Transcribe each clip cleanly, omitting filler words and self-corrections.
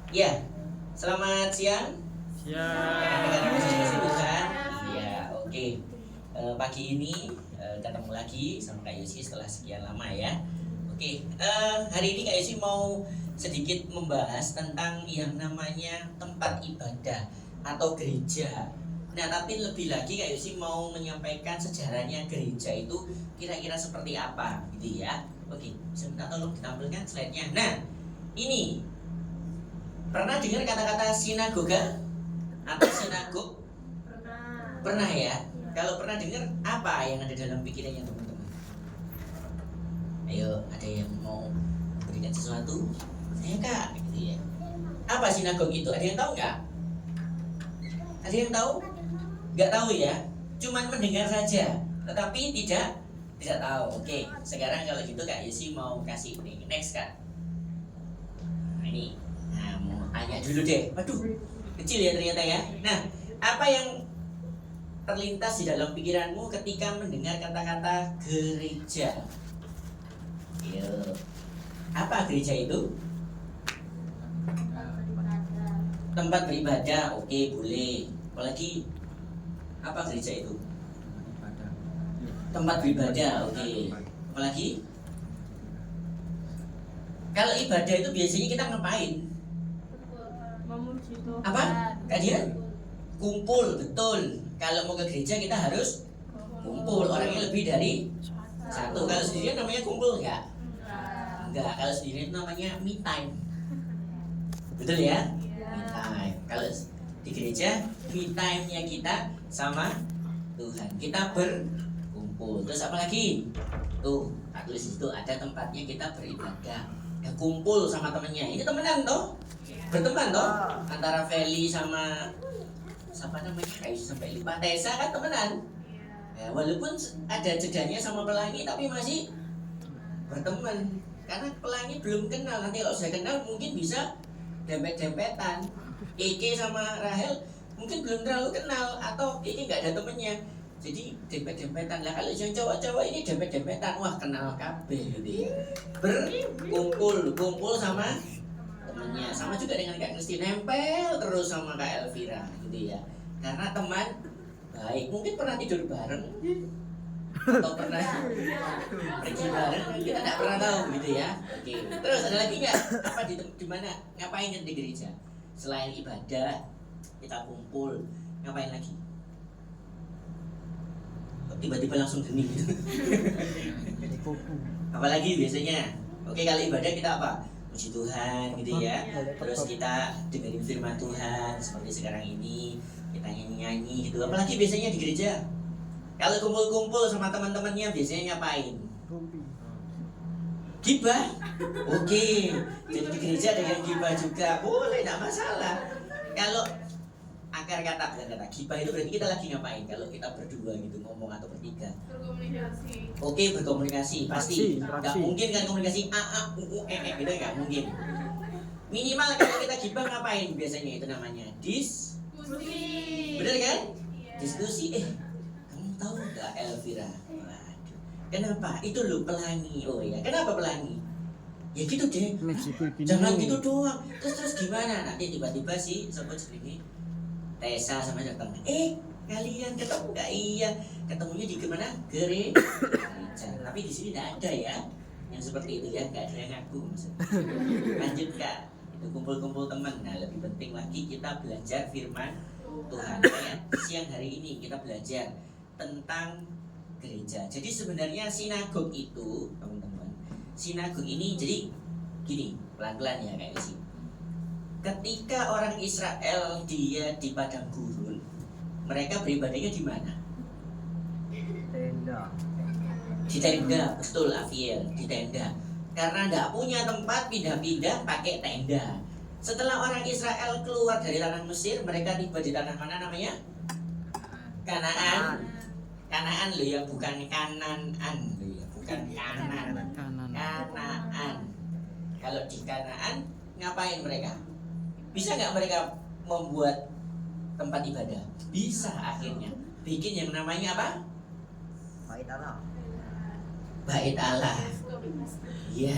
Ya, selamat siang. Dengar musik bukan? Iya, oke. Pagi ini ketemu lagi sama Kak Yosi setelah sekian lama ya. Oke, hari ini Kak Yosi mau sedikit membahas tentang yang namanya tempat ibadah atau gereja. Nah, tapi lebih lagi Kak Yosi mau menyampaikan sejarahnya gereja itu kira-kira seperti apa gitu ya. Oke, sebentar tolong ditampilkan slide-nya. Nah, ini pernah dengar kata-kata sinagoga atau sinagog? Pernah ya? Kalau pernah dengar, apa yang ada dalam pikirannya teman-teman? Ayo, ada yang mau berikan sesuatu? Ayo Kak, gitu ya. Apa sinagog itu? Ada yang tahu nggak? Ada yang tahu? Nggak tahu ya? Cuman mendengar saja, tetapi tidak tahu. Oke, sekarang kalau gitu Kak Yesi mau kasih ini. Next Kak. Nah, ini. Nah, mau tanya dulu deh. Waduh, kecil ya ternyata ya. Nah, apa yang terlintas di dalam pikiranmu ketika mendengar kata-kata gereja? Yuk. Apa gereja itu? Tempat beribadah. Oke, boleh. Apalagi apa gereja itu? Tempat beribadah. Oke. Apalagi? Kalau ibadah itu biasanya kita ngapain? Apa? Kak Dian? Kumpul, betul. Kalau mau ke gereja kita harus kumpul. Orangnya lebih dari satu. Kalau sendirian namanya kumpul enggak? Enggak. Kalau sendirian namanya me time. Betul ya? Me time. Kalau di gereja me time-nya kita sama Tuhan. Kita berkumpul. Terus apa lagi? Tuh, tak tulis itu ada tempatnya kita beribadah. Ya, kumpul sama temennya. Ini temenan toh? Berteman toh? Antara Feli sama siapa namanya? Kayak sampai lupa. Tessa kan temenan. Ya, walaupun ada jedanya sama Pelangi tapi masih berteman. Karena Pelangi belum kenal. Nanti kalau saya kenal mungkin bisa dempet-dempetan. Ike sama Rahel mungkin belum terlalu kenal atau Ike nggak ada temennya. Jadi dempet-dempetan lah. Kalau yang cowok-cowok ini dempet-dempetan, wah kenal kabeh gitu ya. Kumpul sama temennya. Sama juga dengan Kak Kristi, nempel terus sama Kak Elvira gitu ya. Karena teman baik. Mungkin pernah tidur bareng atau pernah pergi bareng, kita nggak pernah tahu gitu ya. Oke. Terus ada lagi nggak? Apa di mana? Ngapain di gereja? Selain ibadah, kita kumpul. Ngapain lagi? Tiba-tiba langsung hening. Apalagi biasanya? Oke, kali ibadah kita apa? Puji Tuhan gitu ya. Terus kita dengerin firman Tuhan seperti sekarang ini, kita nyanyi-nyanyi gitu. Apalagi biasanya di gereja. Kalau kumpul-kumpul sama teman-temannya biasanya ngapain? Gibah. Oke. Jadi di gereja ada yang gibah juga. Boleh, enggak masalah. Kalau akar kata gibah itu berarti kita lagi ngapain? Kalau kita berdua gitu ngomong atau bertiga. Berkomunikasi. Oke, berkomunikasi pasti. Nggak mungkin kan komunikasi gitu, nggak mungkin. Minimal kalau kita gibah ngapain biasanya itu namanya diskusi. Bener kan? Diskusi. Kamu tahu nggak Elvira? Waduh. Kenapa? Itu loh Pelangi. Oh ya, kenapa Pelangi? Ya gitu deh. Jangan gitu doang. Terus gimana? Nanti tiba-tiba sih sobat ini Tessa sama datang. Kalian ketemu nggak? Iya, ketemunya di mana? Gereja. Tapi di sini tidak ada ya yang seperti itu ya, nggak ada yang ngaku maksudnya. Lanjut Kak, itu kumpul-kumpul teman. Nah, lebih penting lagi kita belajar firman Tuhan. Kayak siang hari ini kita belajar tentang gereja. Jadi sebenarnya sinagog itu, teman-teman, sinagog ini jadi gini, pelan-pelan ya kayak sih. Ketika orang Israel dia di padang gurun, mereka beribadahnya di mana? Tenda. Di tenda, betul Afiel, di tenda. Karena nggak punya tempat, pindah-pindah pakai tenda. Setelah orang Israel keluar dari tanah Mesir, mereka tiba di tanah mana namanya? Kanaan. Kanaan loh ya, bukan Kanaan loh ya, bukan Kanan. Kanaan. Kalau di Kanaan ngapain mereka? Bisa nggak mereka membuat tempat ibadah? Bisa akhirnya. Bikin yang namanya apa? Bait Allah. Bait Allah. Iya.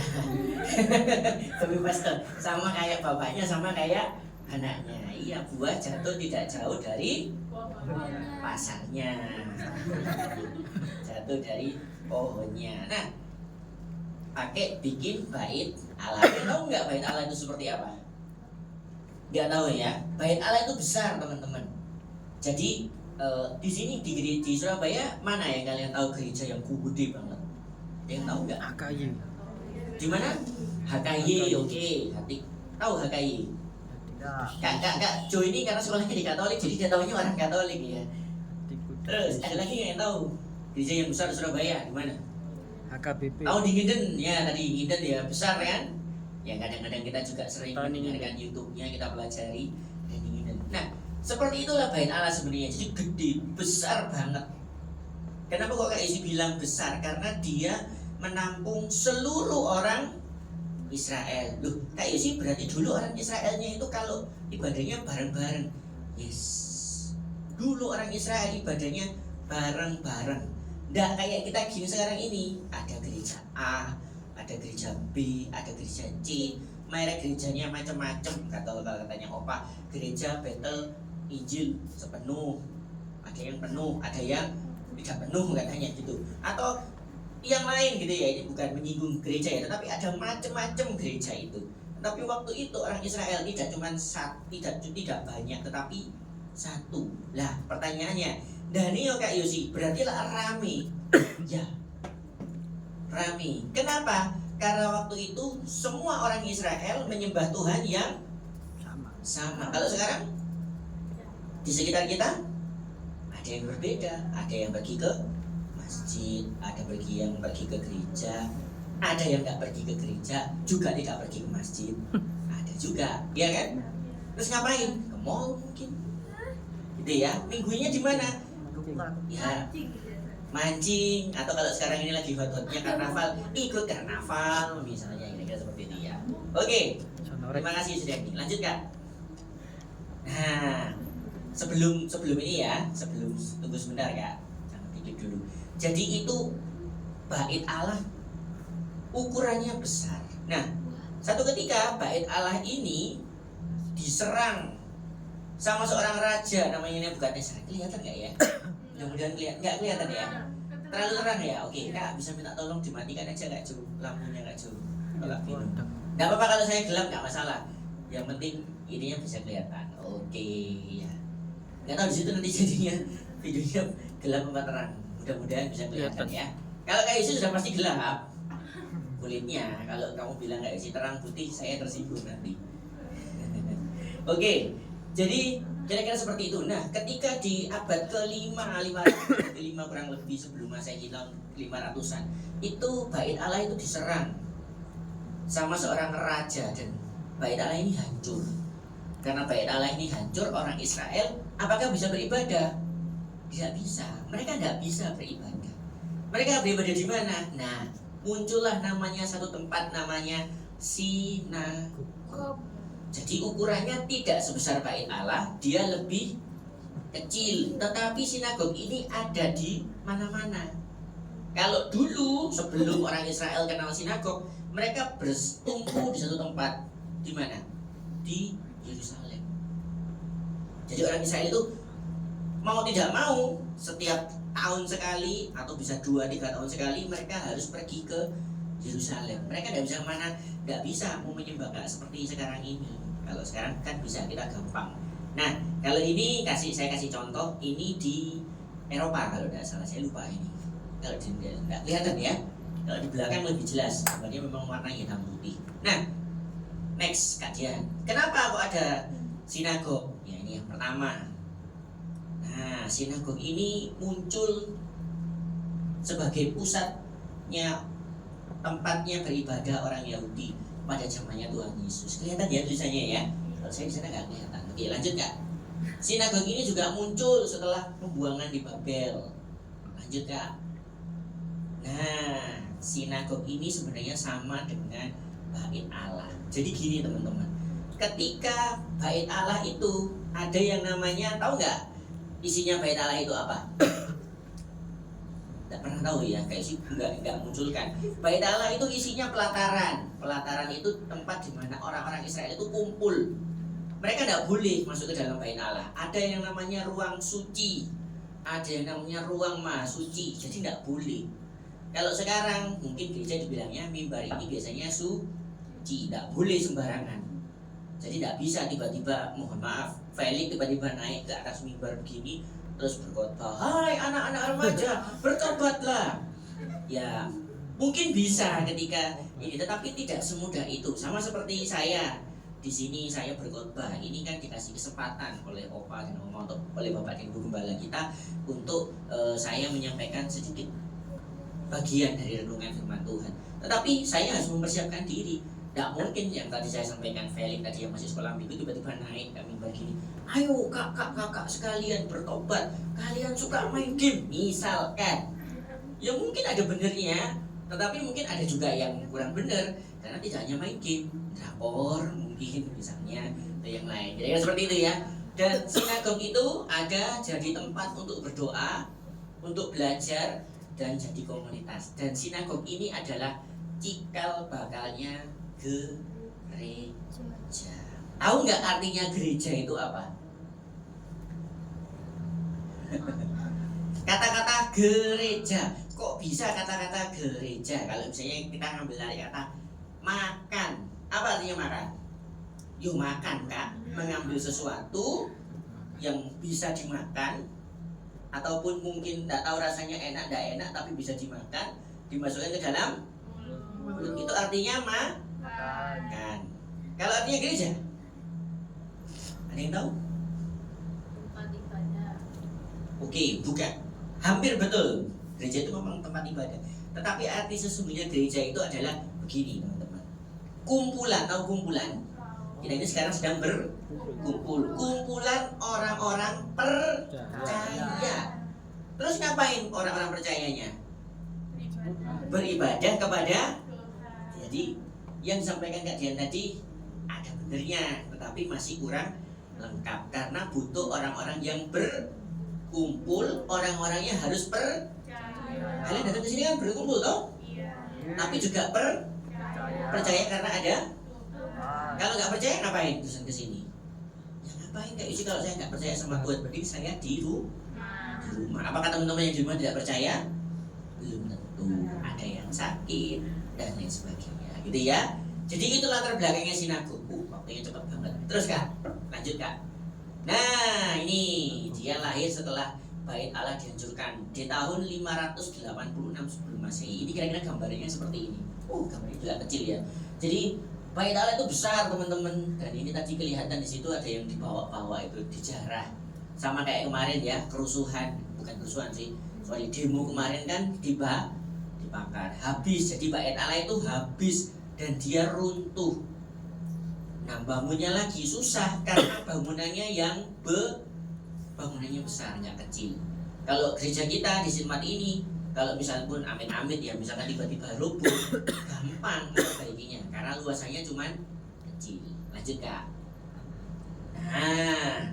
Kopi pastel sama kayak bapaknya sama kayak anaknya. Iya, buah jatuh tidak jauh dari pasarnya. Jatuh dari pohonnya. Nah, pakai bikin bait Allah. Tahu nggak bait Allah itu seperti apa? Nggak tahu ya. Bait Allah itu besar, teman-teman. Jadi di sini di Surabaya mana yang kalian tahu gereja yang gede banget? Yang tahu nggak? HKY. Di mana? HKY. Oke, tahu HKY. Kak Jo ini karena sekolahnya di Katolik, jadi dia tahunya orang Katolik ya. Terus ada lagi yang tahu gereja yang besar di Surabaya di mana? HKBP. Tahu di Nginden ya, tadi Nginden ya besar kan? Ya kadang-kadang kita juga sering mendengarkan YouTube-nya, kita pelajari dan di Nginden. Nah, seperti itulah bait Allah sebenarnya. Jadi gede, besar banget. Kenapa kok Kak Isi bilang besar? Karena dia menampung seluruh orang Israel. Loh, Kak Isi berarti dulu orang Israelnya itu kalau ibadahnya bareng-bareng. Yes. Dulu orang Israel ibadahnya bareng-bareng. Nggak kayak kita gini sekarang ini. Ada gereja A, ada gereja B, ada gereja C. Merek gerejanya macam-macam. Kalau katanya Opa, gereja Betel Injil sepenuh. Ada yang penuh, ada yang tidak penuh katanya gitu. Atau yang lain gitu ya. Ini bukan menyinggung gereja ya, tetapi ada macam-macam gereja itu. Tapi waktu itu orang Israel tidak cuma tidak banyak, tetapi satu. Lah pertanyaannya, Daniel Kak Yosi, berarti lah rame. Ya, rame. Kenapa? Karena waktu itu semua orang Israel menyembah Tuhan yang sama. Kalau sekarang di sekitar kita ada yang berbeda, ada yang pergi ke masjid, ada yang pergi ke gereja, ada yang nggak pergi ke gereja, juga tidak pergi ke masjid, ada juga, ya kan? Terus ngapain? Ke mall mungkin, gitu ya. Minggunya di mana? Ya, mancing, atau kalau sekarang ini lagi hot-hotnya karnaval, ikut karnaval misalnya, kira-kira seperti itu ya. Oke, terima kasih sudah ini. Lanjut Kak. Nah, sebelum ini ya, sebelum tunggu sebentar Kak, jangan dikit dulu. Jadi itu bait Allah ukurannya besar. Nah, satu ketika bait Allah ini diserang sama seorang raja, namanya Nebukadnezar. Kelihatan nggak ya? Mudah-mudahan nggak kelihatan ya. Terlalu terang ya. Oke, Kak bisa minta tolong dimatikan aja Kak Jo, lampunya Kak Jo. Nggak apa-apa kalau saya gelap, nggak masalah. Yang penting ininya bisa kelihatan. Oke ya. Nggak tahu di situ nanti jadinya videonya gelap apa terang. Mudah-mudahan bisa kelihatan ya. Kalau kayak isi sudah pasti gelap kulitnya. Kalau kamu bilang kayak isi terang putih, saya tersinggung nanti. Oke, jadi kira-kira seperti itu. Nah, ketika di abad ke-5, 5 kurang lebih sebelum Masehi tahun 500-an, itu bait Allah itu diserang sama seorang raja dan bait Allah ini hancur. Karena bait Allah ini hancur, orang Israel apakah bisa beribadah? Tidak bisa. Mereka tidak bisa beribadah. Mereka beribadah di mana? Nah, muncullah namanya satu tempat namanya sinagog. Jadi ukurannya tidak sebesar bait Allah, dia lebih kecil. Tetapi sinagog ini ada di mana-mana. Kalau dulu sebelum orang Israel kenal sinagog, mereka bertumpu di satu tempat. Di mana? Di Yerusalem. Jadi orang Israel itu mau tidak mau setiap tahun sekali atau bisa 2-3 tahun sekali mereka harus pergi ke Yerusalem. Mereka tidak bisa kemana, tidak bisa mau menyembah gak seperti sekarang ini. Kalau sekarang kan bisa kita gampang. Nah, kalau ini saya kasih contoh, ini di Eropa kalau tidak salah, saya lupa ini. Kalau di tidak kelihatan ya. Kalau di belakang lebih jelas, gambarnya memang warna hitam putih. Nah, next Kak Dian, kenapa kok ada sinagog? Ya ini yang pertama. Nah, sinagog ini muncul sebagai pusatnya, tempatnya beribadah orang Yahudi pada zamannya Tuhan Yesus. Kelihatan ya tulisannya ya? Kalau saya di sana nggak kelihatan. Oke, lanjut Kak. Sinagog ini juga muncul setelah pembuangan di Babel. Lanjut Kak. Nah, sinagog ini sebenarnya sama dengan bait Allah. Jadi gini teman-teman, ketika bait Allah itu ada yang namanya, tahu nggak isinya bait Allah itu apa? nggak pernah tahu ya, kayak sih nggak munculkan. Bait Allah itu isinya pelataran. Pelataran itu tempat di mana orang-orang Israel itu kumpul. Mereka nggak boleh masuk ke dalam bait Allah. Ada yang namanya ruang suci, ada yang namanya ruang maha suci. Jadi nggak boleh. Kalau sekarang mungkin gereja dibilangnya mimbar ini biasanya suci, nggak boleh sembarangan. Jadi nggak bisa tiba-tiba, mohon maaf, Felix tiba-tiba naik ke atas mimbar begini terus berkhotbah, hai anak-anak remaja, bertobatlah. Ya mungkin bisa ketika ini, tetapi tidak semudah itu. Sama seperti saya di sini, saya berkhotbah ini kan dikasih kesempatan oleh Opa dan Oma, untuk oleh Bapak dan Ibu Gembala kita untuk saya menyampaikan sedikit bagian dari renungan firman Tuhan. Tetapi saya harus mempersiapkan diri. Tidak mungkin yang tadi saya sampaikan, Felix tadi yang masih sekolah minggu tiba-tiba naik ke mimbar gini, ayo kakak sekalian bertobat, kalian suka main game misalkan. Ya mungkin ada benernya, tetapi mungkin ada juga yang kurang bener, karena tidak hanya main game, drakor mungkin misalnya, atau yang lain. Jadi seperti itu ya. Dan sinagog itu ada jadi tempat untuk berdoa, untuk belajar, dan jadi komunitas. Dan sinagog ini adalah cikal bakalnya gereja. Tahu nggak artinya gereja itu apa? Kata-kata gereja. Kok bisa kata-kata gereja? Kalau misalnya kita ngambil dari kata makan, apa artinya makan? Yuk makan kak, mengambil sesuatu yang bisa dimakan, ataupun mungkin tidak tahu rasanya enak, tidak enak, tapi bisa dimakan, dimasukkan ke dalam mulut. Itu artinya makan. Kalau artinya gereja, ada yang tahu? Tempat ibadah. Oke, bukan. Hampir betul. Gereja itu memang tempat ibadah. Tetapi arti sesungguhnya gereja itu adalah begini teman-teman. Kumpulan, tahu kumpulan? Kita ini sekarang sedang berkumpul. Kumpulan orang-orang percaya. Terus ngapain orang-orang percayanya? Beribadah kepada. Jadi yang disampaikan Kak Dian tadi ada benernya, tetapi masih kurang lengkap karena butuh orang-orang yang berkumpul, orang-orangnya harus kalian datang ke sini kan berkumpul toh? Tapi juga percaya karena ada. Kalau nggak percaya ngapain terus ke sini? Ya ngapain kayak isi kalau saya nggak percaya sama Tuhan, berarti saya di rumah. Apakah teman-teman yang di rumah tidak percaya? Belum tentu. Ada yang sakit dan lain sebagainya, gitu ya. Jadi itu latar belakangnya sinagog. Waktunya cepat banget. Terus kak, lanjut kak. Nah ini dia lahir setelah bait Allah dihancurkan di tahun 586 sebelum Masehi. Ini kira-kira gambarnya seperti ini. Gambarnya juga kecil ya. Jadi bait Allah itu besar teman-teman. Dan ini tadi kelihatan di situ ada yang dibawa-bawa itu dijarah. Sama kayak kemarin ya, kerusuhan, bukan kerusuhan sih, sorry, demo kemarin kan dibakar, habis. Jadi bait Allah itu habis dan dia runtuh. Nah bangunnya lagi susah karena bangunannya bangunannya besar, nggak kecil. Kalau gereja kita di tempat ini, kalau misalnya pun amit-amit ya, misalkan tiba-tiba roboh, gampang memperbaikinya karena luasannya cuman kecil. Lanjut kak. Nah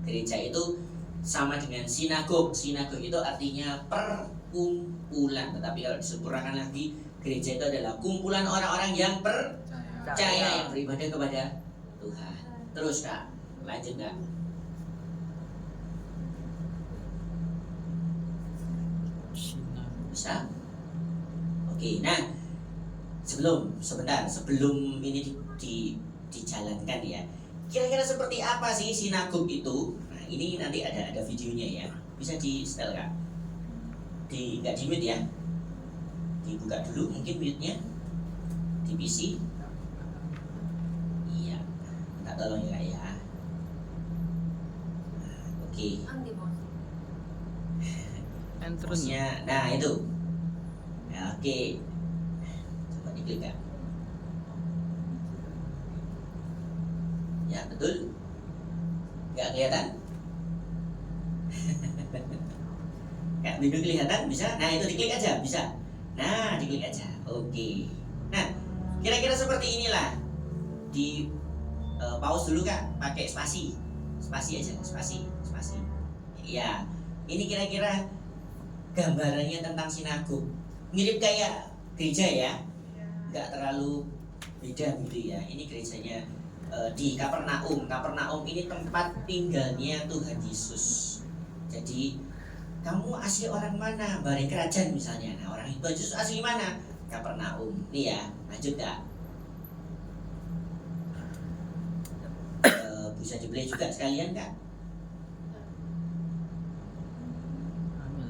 gereja itu sama dengan sinagog. Sinagog itu artinya perkumpulan, tetapi kalau disempurnakan lagi, gereja itu adalah kumpulan orang-orang yang percaya, yang beribadah kepada Tuhan. Terus kak, lanjut kak. Bisa? Oke, nah sebelum ini dijalankan ya, kira-kira seperti apa sih sinagog itu? Nah ini nanti ada videonya ya, bisa di setel kak, nggak di mute ya, dibuka dulu mungkin mute-nya di PC. Iya, minta tolong ya kak ya. Oke. Mouse-nya, nah itu. Nah, oke. Coba diklik kak. Ya betul. Nggak kelihatan? Kak Bindu kelihatan? Bisa? Nah itu diklik aja, bisa. Nah diklik aja. Oke. Nah kira-kira seperti inilah. Di pause dulu kak, pakai spasi aja, spasi. Ya, ini kira-kira gambarannya tentang sinagog. Mirip kayak gereja ya, nggak terlalu beda gitu ya. Ini gerejanya di Kapernaum. Kapernaum ini tempat tinggalnya Tuhan Yesus. Jadi kamu asli orang mana? Bareng kerajaan misalnya. Nah, orang Tuhan Yesus asli mana? Kapernaum. Nih ya, lanjut Kak. Bisa dibeli juga sekalian Kak.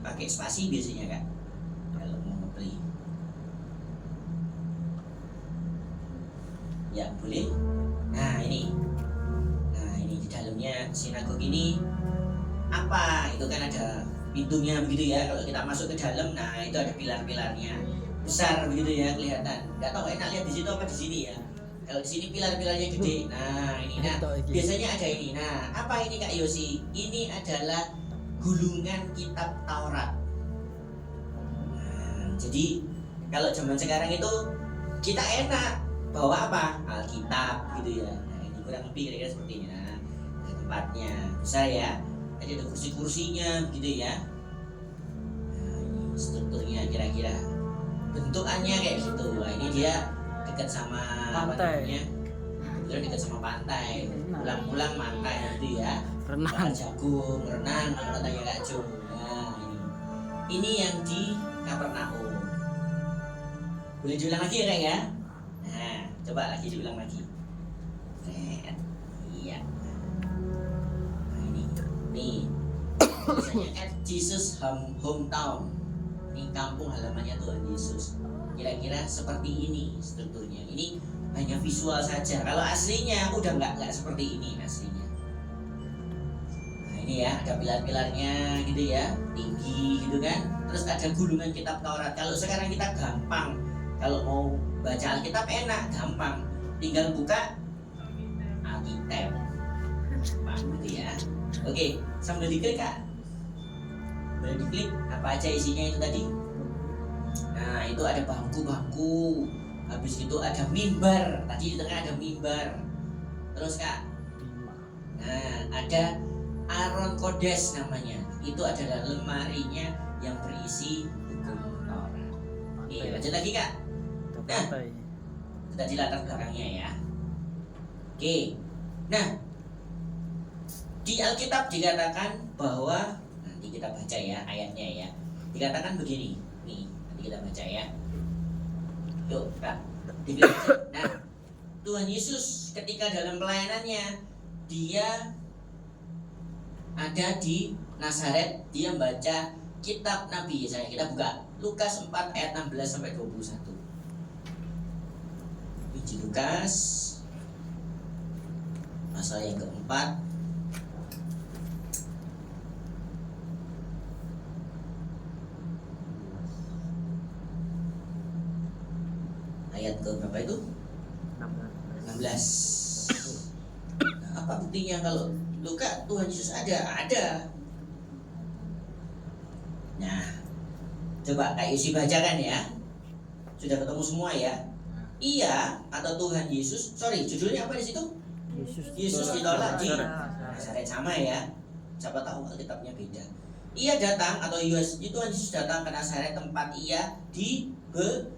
Pakai spasi biasanya Kak kalau mau beli. Ya boleh. Nah ini di dalamnya sinagog ini apa? Itu kan ada pintunya begitu ya. Kalau kita masuk ke dalam, nah itu ada pilar-pilarnya besar begitu ya kelihatan. Nggak tahu enak lihat di situ apa di sini ya. Kalau di sini pilar-pilarnya gede. Nah ini, nah biasanya ada ini. Nah apa ini Kak Yosi? Ini adalah gulungan kitab Taurat. Nah, jadi kalau zaman sekarang itu kita enak bawa apa? Alkitab gitu ya. Nah ini kurang lebih kira-kira seperti ini. Nah ada tempatnya besar ya. Jadi ada kursi-kursinya gitu ya. Nah ini strukturnya kira-kira bentukannya kayak gitu. Nah ini dia dekat sama pantai. Kebetulan dekat sama pantai. Pulang-pulang pantai gitu ya. Renang. Jagung, renang kalau katanya Kak Jo. Nah ini yang di Kapernaum. Boleh diulang lagi ya Kak ya? Nah coba lagi diulang lagi. Iya. Nah ini biasanya at Jesus hometown. Ini kampung halamannya Tuhan Yesus. Kira-kira seperti ini strukturnya. Ini hanya visual saja. Kalau aslinya udah nggak seperti ini aslinya. Nah ini ya ada pilar-pilarnya gitu ya, tinggi gitu kan. Terus ada gulungan kitab Taurat. Kalau sekarang kita gampang, kalau mau baca Alkitab enak, gampang. Tinggal buka Alkitab. Nah, gitu ya. Oke, sambil diklik Kak. Boleh diklik apa aja isinya itu tadi. Nah itu ada bangku-bangku. Habis itu ada mimbar. Tadi di tengah ada mimbar. Terus Kak, nah ada Aron Kodes namanya. Itu adalah lemarinya yang berisi hukum Taurat. Oke, lanjut lagi Kak. Nah, itu tadi latar belakangnya ya. Oke, nah di Alkitab dikatakan bahwa, nanti kita baca ya ayatnya ya. Dikatakan begini. Nih, nanti kita baca ya. Yuk, Kak. Nah, Tuhan Yesus ketika dalam pelayanannya, dia ada di Nazaret, dia membaca kitab Nabi Yesaya. Kita buka Lukas 4 ayat 16 sampai 21. Injil Lukas pasal yang keempat ayat ke berapa itu? 16. Nah, apa buktinya kalau Luka Tuhan Yesus ada? Ada. Nah, coba Kak Yusi bacakan ya. Sudah ketemu semua ya? Iya atau Tuhan Yesus? Sorry, judulnya apa di situ? Yesus ditolak di Nazaret, sama ya. Siapa tahu Alkitabnya beda. Ia datang atau Tuhan Yesus datang ke Nazaret tempat ia dibesarkan.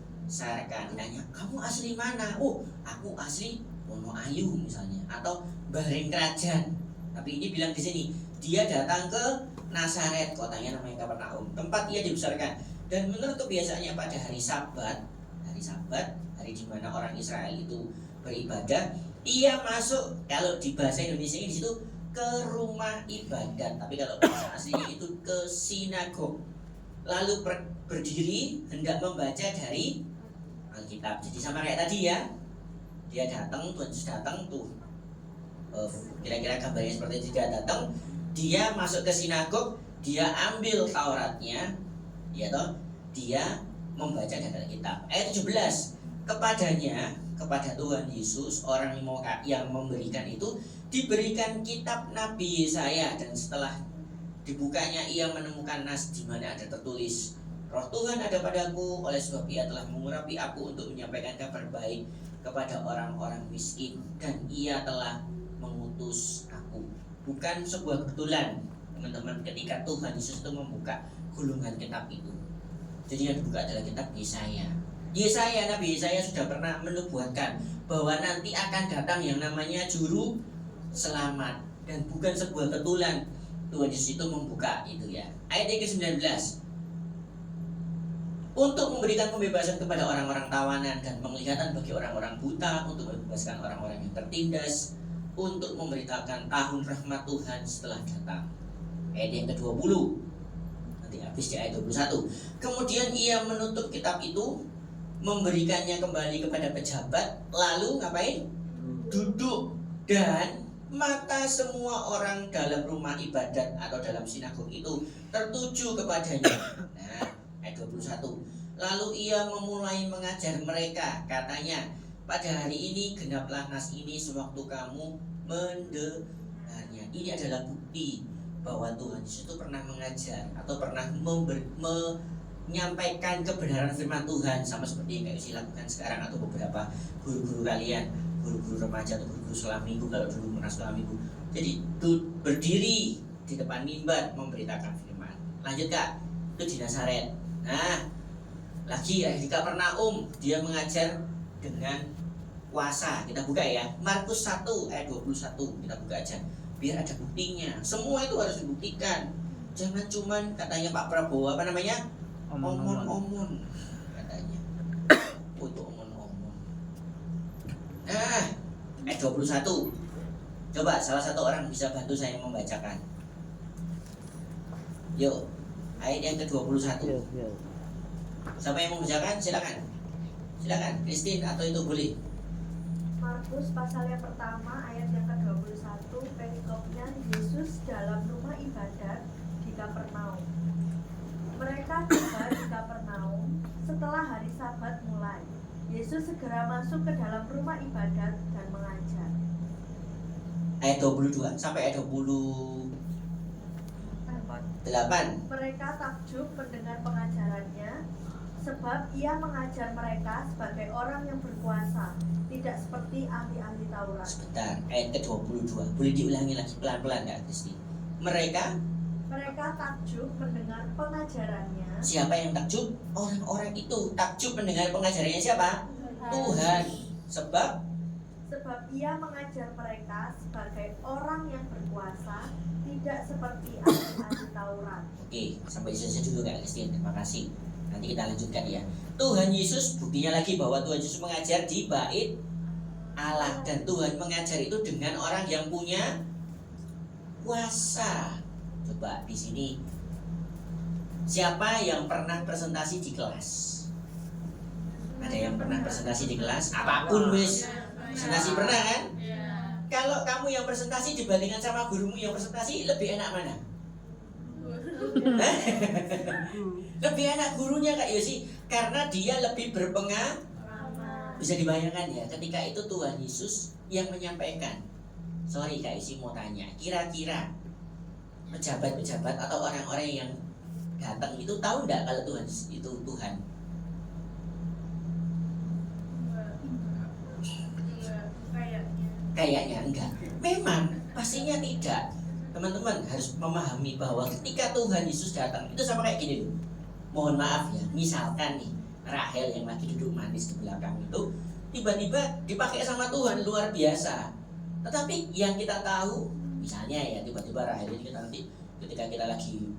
Nanya, kamu asli mana? Oh, aku asli Wonoayu misalnya, atau Bareng Kerajaan. Tapi ini bilang di sini, dia datang ke Nazaret, kotanya namanya Kapernaum, tempat ia dibesarkan. Dan menurut kebiasaannya pada hari Sabat, hari di mana orang Israel itu beribadah, ia masuk, kalau di bahasa Indonesia ini di situ ke rumah ibadat, tapi kalau bahasa aslinya itu ke sinagog. Lalu berdiri hendak membaca dari Alkitab. Jadi sama kayak tadi ya, dia datang, Tuhan Yesus datang tuh. Kira-kira gambarnya seperti itu, dia datang, dia masuk ke sinagog, dia ambil Tauratnya, ya toh, dia membaca dari Alkitab. Ayat 17, kepada Tuhan Yesus, orang yang memberikan itu diberikan kitab Nabi Yesaya, dan setelah dibukanya ia menemukan nas di mana ada tertulis, Roh Tuhan ada padaku, oleh sebab ia telah mengurapi aku untuk menyampaikan kabar baik kepada orang-orang miskin, dan ia telah mengutus aku. Bukan sebuah kebetulan. teman-teman, ketika Tuhan Yesus itu membuka gulungan kitab itu. Jadi yang dibuka adalah kitab Yesaya. Nabi Yesaya sudah pernah menubuatkan bahwa nanti akan datang yang namanya juru selamat, dan bukan sebuah kebetulan Tuhan Yesus itu membuka itu ya. Ayat yang ke-19, untuk memberikan pembebasan kepada orang-orang tawanan dan penglihatan bagi orang-orang buta, untuk membebaskan orang-orang yang tertindas, untuk memberitakan tahun rahmat Tuhan setelah datang. Ayat yang ke-20, nanti habis di ayat 21. Kemudian ia menutup kitab itu, memberikannya kembali kepada pejabat, lalu ngapain? Duduk, dan mata semua orang dalam rumah ibadat atau dalam sinagog itu tertuju kepadanya. Nah, ayat 21. Lalu ia memulai mengajar mereka, katanya, pada hari ini genaplah nas ini sewaktu kamu mendengarnya. Ini adalah bukti bahwa Tuhan Yesus itu pernah mengajar atau pernah menyampaikan kebenaran firman Tuhan, sama seperti yang Kak lakukan sekarang, atau beberapa guru-guru kalian, guru-guru remaja atau guru-guru sekolah minggu, kalau dulu pernah sekolah minggu. Jadi berdiri di depan mimbar memberitakan firman. Lanjut Kak, itu di Nazaret. Nah, lagi ya di Kapernaum dia mengajar dengan kuasa. Kita buka ya, Markus 1 ayat 21, kita buka aja biar ada buktinya. Semua itu harus dibuktikan. Jangan cuman katanya Pak Prabowo apa namanya? Omon-omon katanya. Oh, itu omon-omon. Nah, ayat 21. Coba salah satu orang bisa bantu saya membacakan. Yuk, ayat yang ke-21. Siapa yang mau membacakan? Silakan. Silakan, Christine atau itu boleh. Markus pasal yang pertama ayat yang ke-21, perikopnya Yesus dalam rumah ibadat di Kapernaum. Mereka tiba di Kapernaum setelah hari Sabat mulai. Yesus segera masuk ke dalam rumah ibadat dan mengajar. Ayat 22 sampai ayat 28. Mereka takjub mendengar pengajarannya, sebab ia mengajar mereka sebagai orang yang berkuasa, tidak seperti ahli-ahli Taurat. Sebentar, ayat ke-22. Boleh diulangi lagi pelan-pelan Kak Kristi. Mereka takjub mendengar pengajarannya. Siapa yang takjub? Orang-orang itu takjub mendengar pengajarannya siapa? Tuhan. Sebab ia mengajar mereka sebagai orang yang berkuasa, tidak seperti ahli-ahli Taurat. Oke, sampai di sini dulu Kak Christine. Terima kasih. Nanti kita lanjutkan ya. Tuhan Yesus, buktinya lagi bahwa Tuhan Yesus mengajar di bait Allah, dan Tuhan mengajar itu dengan orang yang punya kuasa. Coba di sini, siapa yang pernah presentasi di kelas? Ada yang pernah presentasi di kelas? Apapun wis, presentasi pernah kan? Kalau kamu yang presentasi dibandingkan sama gurumu yang presentasi, lebih enak mana? Lebih enak gurunya Kak Yosi, karena dia lebih berpengaruh. Bisa dibayangkan ya, ketika itu Tuhan Yesus yang menyampaikan. Sorry Kak Yosi mau tanya, kira-kira pejabat-pejabat atau orang-orang yang datang itu tahu enggak kalau Tuhan itu Tuhan? Kayaknya enggak. Memang pastinya tidak. Teman-teman harus memahami bahwa ketika Tuhan Yesus datang itu sama kayak gini loh. Mohon maaf ya, misalkan nih Rahel yang lagi duduk manis di belakang itu tiba-tiba dipakai sama Tuhan luar biasa. Tetapi yang kita tahu, misalnya ya tiba-tiba Rahel ini kita nanti ketika kita lagi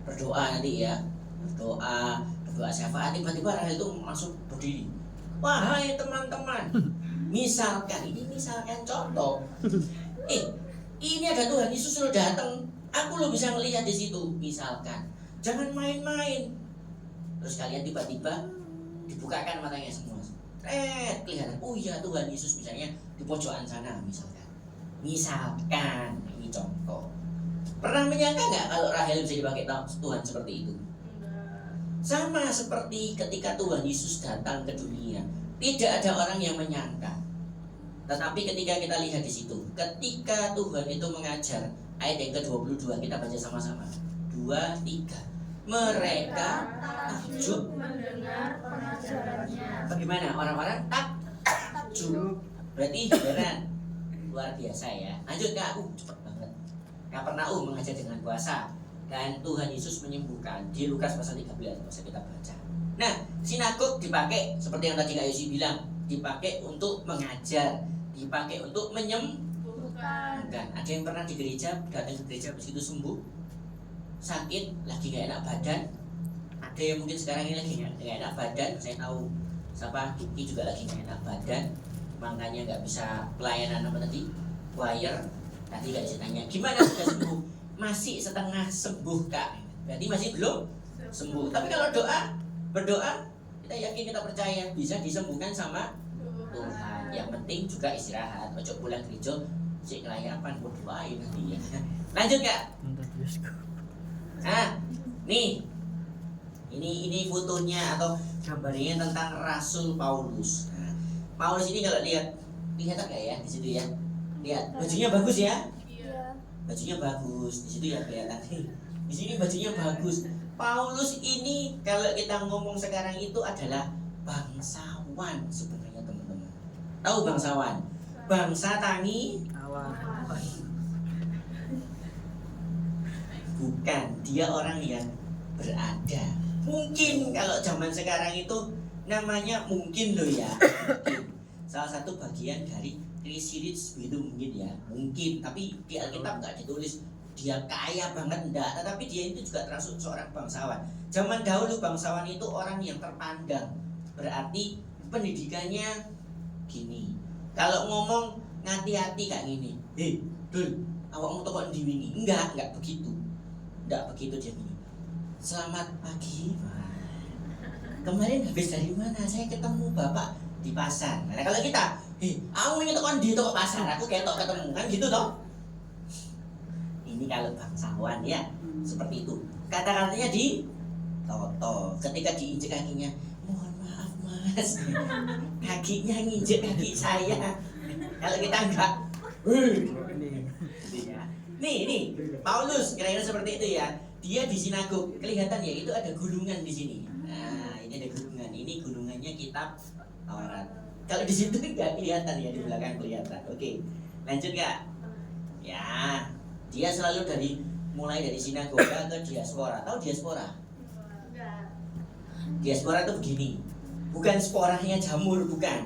berdoa nanti ya, berdoa syafaat, tiba-tiba Rahel itu langsung berdiri. Wahai teman-teman, misalkan contoh, ini ada Tuhan Yesus sudah datang, aku lo bisa melihat di situ, misalkan. Jangan main-main. Terus kalian tiba-tiba dibukakan matanya semua. Kelihatan. Oh iya Tuhan Yesus misalnya di pojokan sana misalkan. Misalkan ini contoh. Pernah menyangka nggak kalau Rahel bisa dipakai Tuhan seperti itu? Sama seperti ketika Tuhan Yesus datang ke dunia, tidak ada orang yang menyangka. Tetapi ketika kita lihat di situ, ketika Tuhan itu mengajar, ayat yang ke-22 kita baca sama-sama. 2, 3. Mereka takjub mendengar pengajarannya. Bagaimana orang-orang takjub? Berarti beneran luar biasa ya. Lanjut Kak, cepet banget. Kapernaum mengajar dengan puasa, dan Tuhan Yesus menyembuhkan di Lukas pasal 13, bisa kita baca. Nah, sinagog dipakai seperti yang tadi Kak Yosi bilang, dipakai untuk mengajar, dipakai untuk menyembuhkan. Ada yang pernah di gereja, datang ke gereja begitu sembuh, sakit, lagi gak enak badan. Ada yang mungkin sekarang ini lagi gak enak badan. Saya tahu siapa, Kiki juga lagi gak enak badan, makanya gak bisa pelayanan apa tadi, choir. Tadi gak bisa tanya, gimana sudah sembuh? Masih setengah sembuh Kak, berarti masih belum sembuh. Tapi kalau berdoa, kita yakin, kita percaya bisa disembuhkan sama Tuhan. Yang penting juga istirahat, ojo pulang gereja cek kelayapan berdoain nanti ya. Lanjut Kak. Nah, nih ini fotonya atau gambarnya tentang Rasul Paulus. Nah, Paulus ini kalau lihat nggak ya di situ ya? Lihat bajunya bagus ya? Iya. Bajunya bagus di situ ya, kelihatan. Di sini bajunya bagus. Paulus ini kalau kita ngomong sekarang itu adalah bangsawan sebenarnya teman-teman. Tahu bangsawan? Bangsa tani bukan, dia orang yang berada. Mungkin kalau zaman sekarang itu namanya mungkin loh ya, mungkin. Salah satu bagian dari Krisiris itu mungkin ya, mungkin. Tapi di Alkitab nggak ditulis dia kaya banget, enggak. Tetapi dia itu juga termasuk seorang bangsawan. Zaman dahulu bangsawan itu orang yang terpandang, berarti pendidikannya gini. Kalau ngomong ngati-hati kayak gini, Dul, awakmu toko ndi wingi? Enggak begitu. Enggak begitu dia gini. Selamat pagi, Pak. Kemarin habis dari mana? Saya ketemu Bapak di pasar. Nah, kalau kita, aku ingin toko di toko pasar, aku ketok ketemu kan gitu toh. Ini kalau bangsawan ya, seperti itu. Kata-katanya di toto. Ketika diinjek kakinya, mohon maaf Mas, kakinya nginjek kaki saya. Kalau kita enggak, nih Paulus kira-kira seperti itu ya. Dia di sinagog, kelihatan ya, itu ada gulungan di sini. Nah, ini ada gulungan. Ini gulungannya kitab Taurat. Kalau di situ nggak kelihatan ya, di belakang kelihatan. Oke, lanjut Kak. Ya, dia selalu mulai dari sinagoga ke diaspora. Tahu diaspora? Diaspora itu begini, bukan sporanya jamur, bukan.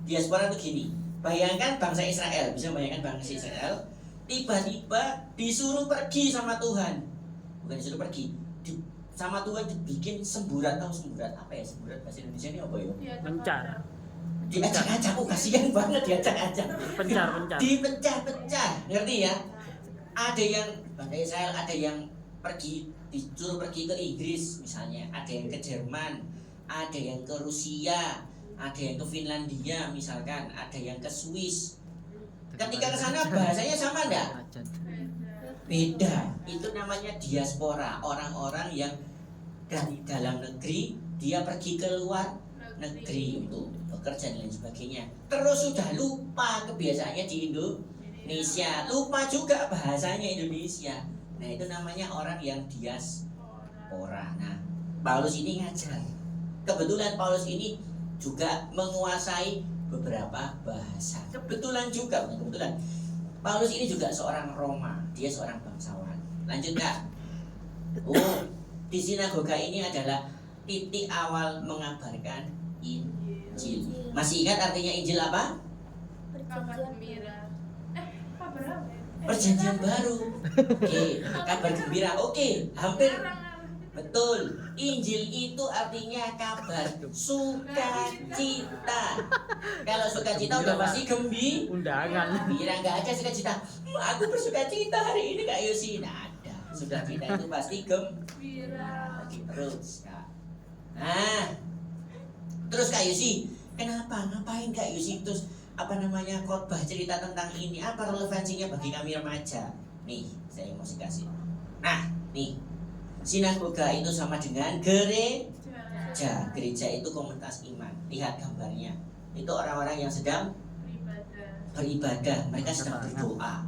Diaspora itu gini. Bayangkan bangsa Israel, bisa bayangkan bangsa Israel tiba-tiba disuruh pergi sama Tuhan. Bukan disuruh pergi, sama Tuhan dibikin semburat. Tahu semburat apa ya? Semburat bahasa Indonesia ini apa ya? Pencar. Diacak-acak, kasihan banget diacak-acak. Pencar. Dipecah-pecah, ngerti ya? Ada yang bangsa Israel, ada yang disuruh pergi ke Inggris misalnya, ada yang ke Jerman, ada yang ke Rusia, ada yang ke Finlandia misalkan, ada yang ke Swiss. Ketika ke sana bahasanya sama enggak? Beda. Itu namanya diaspora, orang-orang yang dari dalam negeri dia pergi ke luar negeri untuk bekerja dan lain sebagainya. Terus sudah lupa kebiasaannya di Indonesia, lupa juga bahasanya Indonesia. Nah, itu namanya orang yang diaspora. Nah, Paulus ini ngajar. Kebetulan Paulus ini juga menguasai beberapa bahasa. Kebetulan juga, bukan kebetulan. Paulus ini juga seorang Roma, dia seorang bangsawan. Lanjut Kak. Di sinagoga ini adalah titik awal mengabarkan Injil. Masih ingat artinya Injil apa? Kabar gembira. Kabar apa ya? Perjanjian baru. Oke, kabar gembira. Oke, hampir betul. Injil itu artinya kabar sukacita. Kalau sukacita udah pasti Undangan. gembira, nggak ada sukacita. Aku bersukacita hari ini Kak Yosi. Nggak ada. Sukacita itu pasti gembira. Terus Kak. Nah, terus Kak Yosi, kenapa? Ngapain Kak Yosi terus khotbah cerita tentang ini? Apa relevansinya bagi kami remaja? Nih, saya mau kasih. Nah, nih. Sinagoga itu sama dengan gereja. Gereja itu komunitas iman. Lihat gambarnya. Itu orang-orang yang sedang beribadah. Mereka sedang berdoa.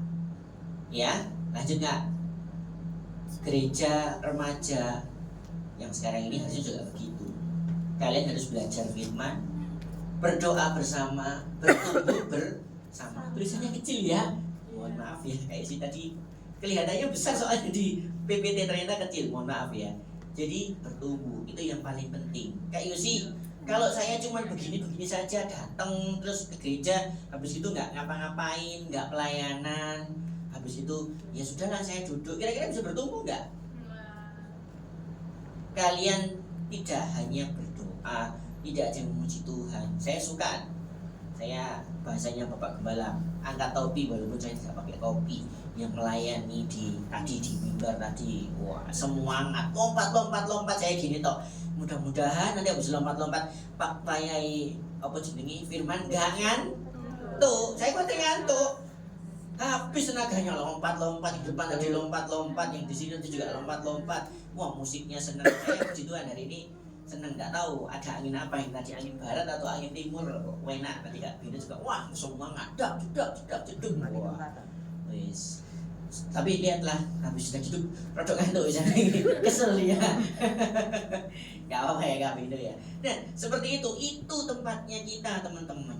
Ya, lanjut nggak? Gereja remaja yang sekarang ini harusnya juga begitu. Kalian harus belajar firman, berdoa bersama, bertumbuh bersama. Tulisannya kecil ya. Mohon maaf ya, kayak si tadi Kelihatannya besar soalnya di PPT, ternyata kecil, mohon maaf ya. Jadi bertumbuh itu yang paling penting. Kak Yosi, kalau saya cuma begini-begini saja, datang terus ke gereja, habis itu nggak ngapa-ngapain, nggak pelayanan, habis itu ya sudahlah saya duduk, kira-kira bisa bertumbuh nggak? Kalian tidak hanya berdoa, tidak hanya memuji Tuhan. Saya suka, saya bahasanya Bapak Gembala, angkat topi walaupun saya tidak pakai topi, yang melayani di mimbar tadi, wah semangat, lompat saya gini toh. Mudah-mudahan nanti habis lompat-lompat Pak Yai apa jenenge Firman gak ngantuk. Saya kok ngantuk. Habis tenaganya lompat-lompat di depan tadi, lompat-lompat yang di sini juga lompat-lompat. Wah, musiknya seneng. Saya puji Tuhan hari ini seneng, nggak tahu ada angin apa yang tadi, angin barat atau angin timur. Enak tadi Kak Bina juga. Wah, semangat. Jeduk. Wah. Wis. Tapi lihatlah habis sudah jeduk rodok ngantuk bisa kesel ya. Nggak apa ya Kak Bina ya. Nah, seperti itu tempatnya kita teman-teman.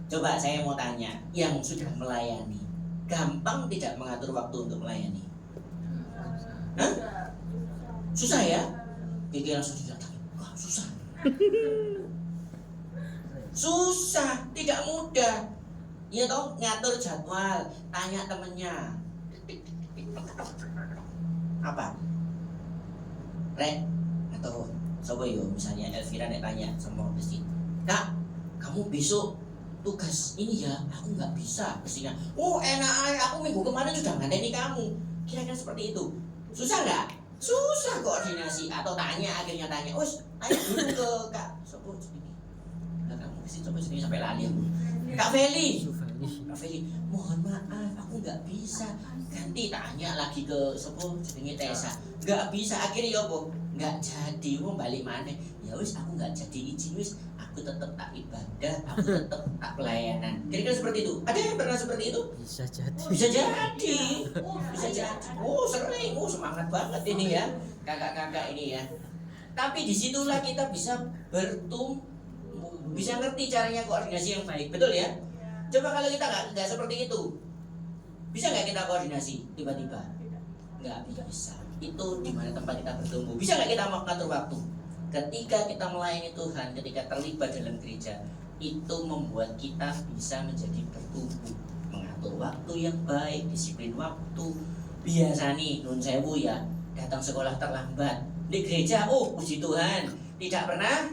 Coba saya mau tanya, yang sudah melayani, gampang tidak mengatur waktu untuk melayani? Hah? Susah ya? Kiki langsung didatangi, wah susah. Susah, tidak mudah. Ya toh, ngatur jadwal, tanya temennya. Apa? Rek, atau coba yo misalnya Elvira nek tanya sama Besti, Kak, kamu besok tugas ini ya, aku nggak bisa pastinya. Oh enak aja, aku minggu kemarin sudah nganteni kamu. Kira-kira seperti itu. Susah nggak? Susah koordinasi. Atau akhirnya tanya, tanya dulu ke Kak Sopo ini. Nah, kamu mesti coba sini sampai lali aku. Kak Feli, mohon maaf, aku nggak bisa. Ganti tanya lagi ke Sopo jenenge Tessa. Nggak bisa, akhirnya yo nggak jadi, mau balik mana? Ya wis, aku nggak jadi izin wis. Aku tetap tak ibadah, aku tetap tak pelayanan. Kira-kira seperti itu. Ada yang pernah seperti itu? Bisa jadi. Bisa jadi. Oh sering, semangat banget ini ya, kakak-kakak ini ya. Tapi disitulah kita bisa bertumbuh, bisa ngerti caranya koordinasi yang baik, betul ya? Coba kalau kita nggak seperti itu, bisa nggak kita koordinasi tiba-tiba? Nggak bisa. Itu di mana tempat kita bertumbuh. Bisa nggak kita mengatur waktu? Ketika kita melayani Tuhan, ketika terlibat dalam gereja, itu membuat kita bisa menjadi bertumbuh, mengatur waktu yang baik, disiplin waktu. Biasa nih, nun sewu ya, datang sekolah terlambat. Di gereja, puji Tuhan, tidak pernah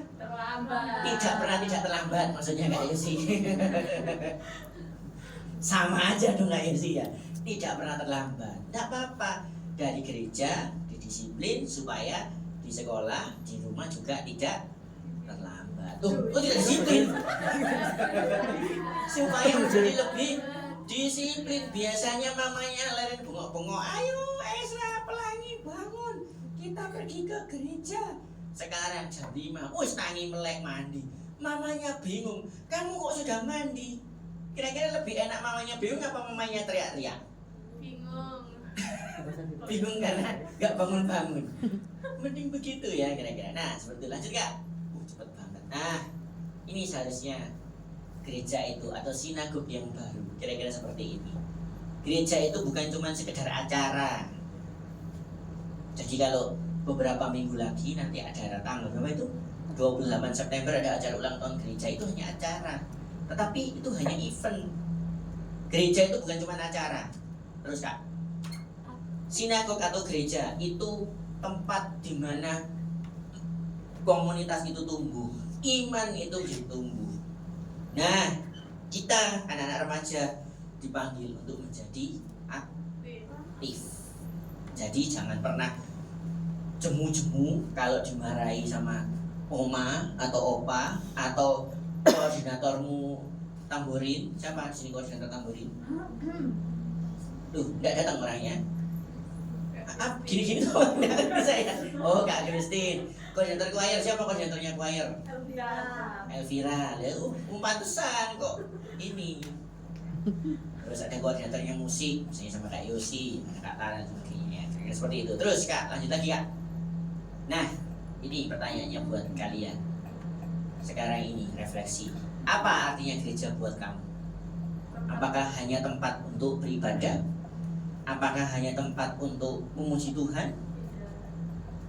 tidak terlambat, maksudnya nggak sih? Sama aja dong nggak sih ya, tidak pernah terlambat. Nggak apa-apa, dari gereja didisiplin supaya di sekolah, di rumah juga tidak terlambat. Tidak disiplin. Supaya menjadi lebih disiplin. Biasanya mamanya leren bengok-bengok, ayo Esra Pelangi bangun, kita pergi ke gereja. Sekarang jam 5, tangi melek mandi. Mamanya bingung, kamu kok sudah mandi? Kira-kira lebih enak mamanya bingung apa mamanya teriak-teriak? Bingung karena gak bangun-bangun. Mending begitu ya kira-kira. Nah seperti itu, lanjut Kak. Cepet banget. Nah ini seharusnya gereja itu atau sinagog yang baru kira-kira seperti ini. Gereja itu bukan cuma sekedar acara. Jadi kalau beberapa minggu lagi nanti ada tanggal berapa itu? 28 September ada acara ulang tahun gereja, itu hanya acara. Tetapi itu hanya event. Gereja itu bukan cuma acara. Terus Kak, sinagog atau gereja itu tempat di mana komunitas itu tumbuh, iman itu bertumbuh. Nah, kita anak-anak remaja dipanggil untuk menjadi aktif. Jadi jangan pernah jemu-jemu kalau dimarahi sama oma atau opa atau koordinatormu tamborin. Siapa di sini koordinator tamborin? Tuh, nggak datang orangnya. Gini-gini tuh bisa ya. Oh, Kak Christine. Koordinator choir, siapa koordinatornya choir? Elvira. Pantesan kok ini. Terus ada koordinatornya musik, misalnya sama Kak Yosi, Kak Tara dan sebagainya. Seperti itu. Terus Kak, lanjut lagi Kak. Nah, ini pertanyaannya buat kalian. Sekarang ini refleksi. Apa artinya gereja buat kamu? Apakah hanya tempat untuk beribadah? Apakah hanya tempat untuk memuji Tuhan?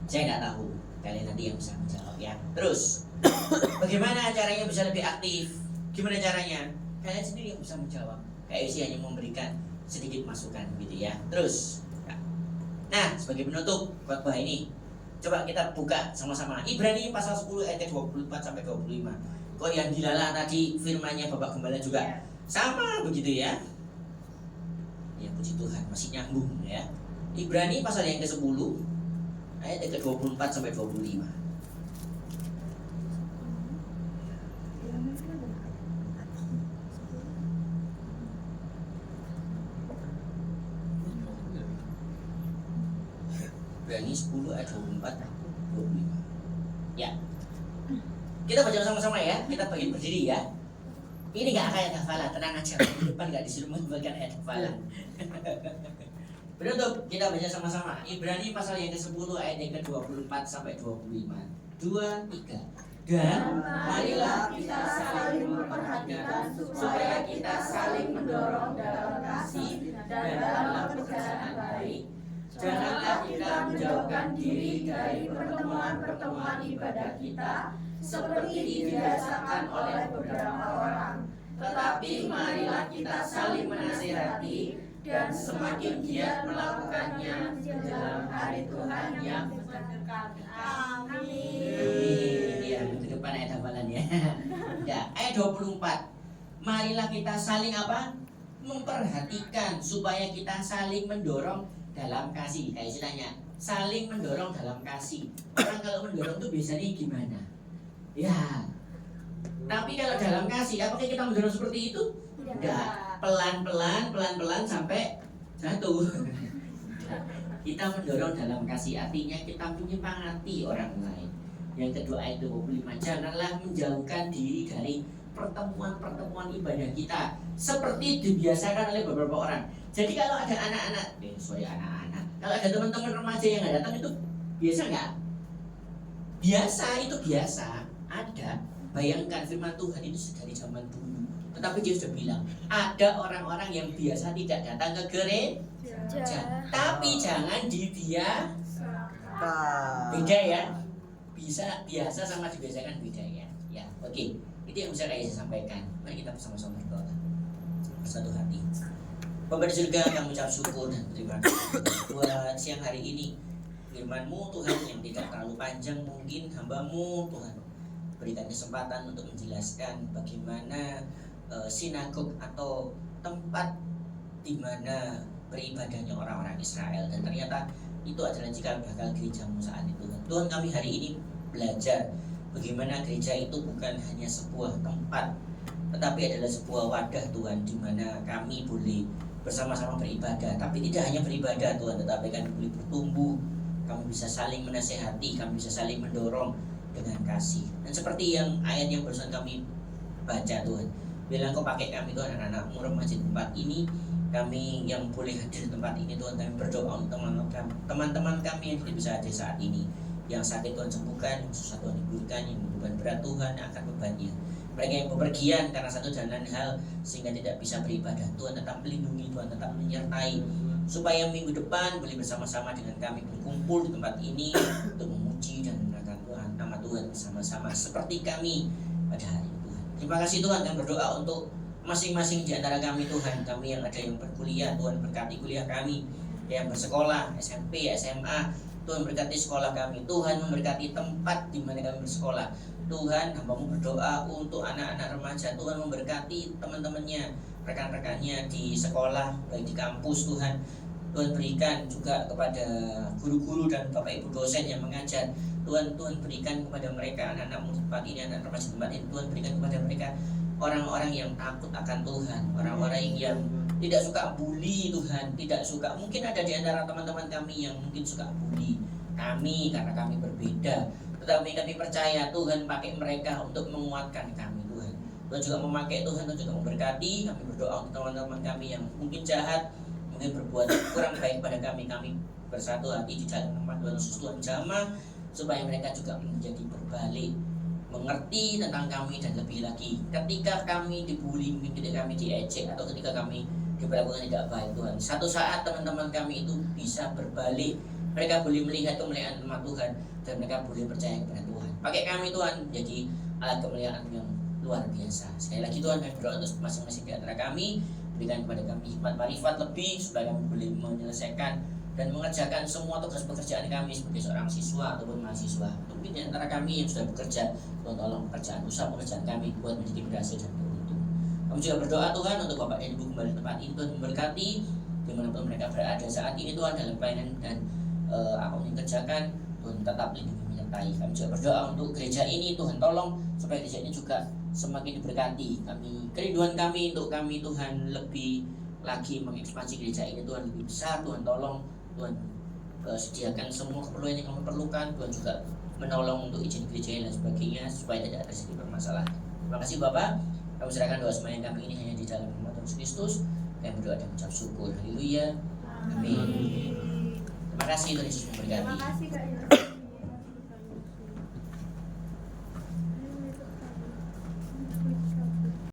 Saya nggak tahu. Kalian nanti yang bisa menjawab ya. Terus, bagaimana caranya bisa lebih aktif? Gimana caranya? Kalian sendiri yang bisa menjawab. KFC hanya memberikan sedikit masukan gitu ya. Terus, nah sebagai penutup khotbah ini, coba kita buka sama-sama Ibrani pasal 10 ayat 24 sampai 25. Kok yang dilalah tadi firmannya Bapak Gembala juga sama begitu ya? Ya puji Tuhan masih nyambung ya. Ibrani pasal yang ke-10 ayat yang ke-24 sampai 25. Ibrani 10 ayat 24 25. Ya. Kita baca sama-sama ya. Kita bagi berdiri ya. Ini nggak kayak hafalan, tenang aja. Di depan nggak disuruh membagikan ayat hafalan. Penutup, kita baca sama-sama. Ibrani pasal yang ke-10 ayat yang ke-24 sampai 25. 2, 3. Dan marilah kita saling memperhatikan supaya kita saling mendorong dalam kasih dan dalam pekerjaan baik. Janganlah kita menjauhkan diri dari pertemuan-pertemuan ibadah kita seperti dibiasakan oleh beberapa orang, tetapi marilah kita saling menasihati dan semakin giat melakukannya menjelang hari Tuhan yang dekat. Amin. Ya, ke depan ayat hafalannya. Ya, ayat 24. Marilah kita saling apa? Memperhatikan supaya kita saling mendorong dalam kasih. Kayak istilahnya saling mendorong dalam kasih. Orang kalau mendorong tuh biasanya gimana? Ya. Tapi kalau dalam kasih, apakah kita mendorong seperti itu? Tidak. Pelan-pelan sampai jatuh. Kita mendorong dalam kasih, artinya kita menyemangati orang lain. Yang kedua ayat 25, janganlah menjauhkan diri dari pertemuan-pertemuan ibadah kita seperti dibiasakan oleh beberapa orang. Jadi kalau ada anak-anak, kalau ada teman-teman remaja yang nggak datang itu biasa nggak? Biasa, itu biasa. Ada. Bayangkan firman Tuhan itu dari zaman dulu. Tetapi dia sudah bilang, ada orang-orang yang biasa tidak datang ke gereja. Tapi jangan beda ya. Biasa sama dibiasakan beda ya. Ya, oke. Itu yang bisa saya sampaikan. Mari kita bersama-sama berdoa. Bersatu hati. Bapa di surga, kami ucap syukur dan terima kasih buat siang hari ini. Firman-Mu Tuhan yang tidak terlalu panjang, mungkin hamba-Mu Tuhan berikan kesempatan untuk menjelaskan bagaimana sinagog atau tempat di mana beribadahnya orang-orang Israel, dan ternyata itu adalah cikal bakal gereja-Mu saat itu. Tuhan, kami hari ini belajar bagaimana gereja itu bukan hanya sebuah tempat, tetapi adalah sebuah wadah Tuhan, di mana kami boleh bersama-sama beribadah. Tapi tidak hanya beribadah Tuhan, tetapi kami boleh bertumbuh, kami bisa saling menasehati, kami bisa saling mendorong dengan kasih. Dan seperti yang ayat yang barusan kami baca Tuhan, bilang Kau pakai kami Tuhan, anak-anak-Mu remaja di tempat ini, kami yang boleh hadir di tempat ini Tuhan. Kami berdoa untuk teman-teman kami yang tidak bisa hadir saat ini, yang sakit Tuhan sembuhkan, yang susah Tuhan hiburkan, yang beban berat Tuhan angkat bebannya. Mereka yang bepergian karena satu dan lain hal sehingga tidak bisa beribadah, Tuhan tetap melindungi, Tuhan tetap menyertai, supaya minggu depan boleh bersama-sama dengan kami berkumpul di tempat ini untuk memuji dan memuliakan Tuhan, nama Tuhan bersama-sama seperti kami pada hari ini Tuhan. Terima kasih Tuhan, dan berdoa untuk masing-masing di antara kami Tuhan. Kami yang ada yang berkuliah, Tuhan berkati kuliah kami, yang bersekolah SMP, SMA, Tuhan berkati sekolah kami. Tuhan memberkati tempat di mana kami bersekolah. Tuhan, hamba-Mu berdoa untuk anak-anak remaja. Tuhan memberkati teman-temannya, rekan-rekannya di sekolah, baik di kampus Tuhan. Tuhan berikan juga kepada guru-guru dan Bapak Ibu dosen yang mengajar. Tuhan berikan kepada mereka, anak-anak tempat ini, anak remaja tempat ini. Tuhan berikan kepada mereka orang-orang yang takut akan Tuhan, orang-orang yang tidak suka bully Tuhan, tidak suka. Mungkin ada di antara teman-teman kami yang mungkin suka bully kami karena kami berbeda, tetapi kami percaya Tuhan pakai mereka untuk menguatkan kami Tuhan. Tuhan juga memakai, Tuhan juga memberkati. Kami berdoa untuk teman-teman kami yang mungkin jahat, mungkin berbuat kurang baik pada kami. Kami bersatu hati di dalam nama Tuhan Yesus. Tuhan jamah supaya mereka juga menjadi berbalik, mengerti tentang kami, dan lebih lagi ketika kami dibully, mungkin ketika kami diejek, atau ketika kami diperlakukan tidak baik Tuhan. Satu saat teman-teman kami itu bisa berbalik, mereka boleh melihat kemuliaan nama Tuhan dan mereka boleh percaya kepada Tuhan. Pakai kami Tuhan jadi alat kemuliaan yang luar biasa. Sekali lagi Tuhan, kami berdoa untuk masing-masing di antara kami, berikan kepada kami hikmat marifat lebih supaya kami boleh menyelesaikan dan mengerjakan semua tugas pekerjaan kami sebagai seorang siswa ataupun mahasiswa. Mungkin di antara kami yang sudah bekerja, Tuhan tolong pekerjaan kami buat menjadi berhasil dan beruntung. Kami juga berdoa Tuhan untuk Bapak dan Ibu kembali tempat ini, Tuhan memberkati dimanapun mereka berada saat ini Tuhan dalam pelayanan dan apa yang dikerjakan, Tuhan tetap lindungi menyertai. Kami juga berdoa untuk gereja ini, Tuhan tolong supaya gereja ini juga semakin diberkati. Kerinduan kami untuk kami Tuhan lebih lagi mengekspansi gereja ini Tuhan lebih besar. Tuhan tolong, Tuhan sediakan semua keperluan yang kami perlukan. Tuhan juga menolong untuk izin gereja dan sebagainya supaya tidak terjadi permasalahan. Terima kasih Bapak. Kami serahkan doa sembahyang kami ini hanya di dalam nama Tuhan Kristus. Kami berdoa dan mengucap syukur. Haleluya. Amin. Terima kasih Tuhan Yesus memberkati. Terima kasih Kak Yura.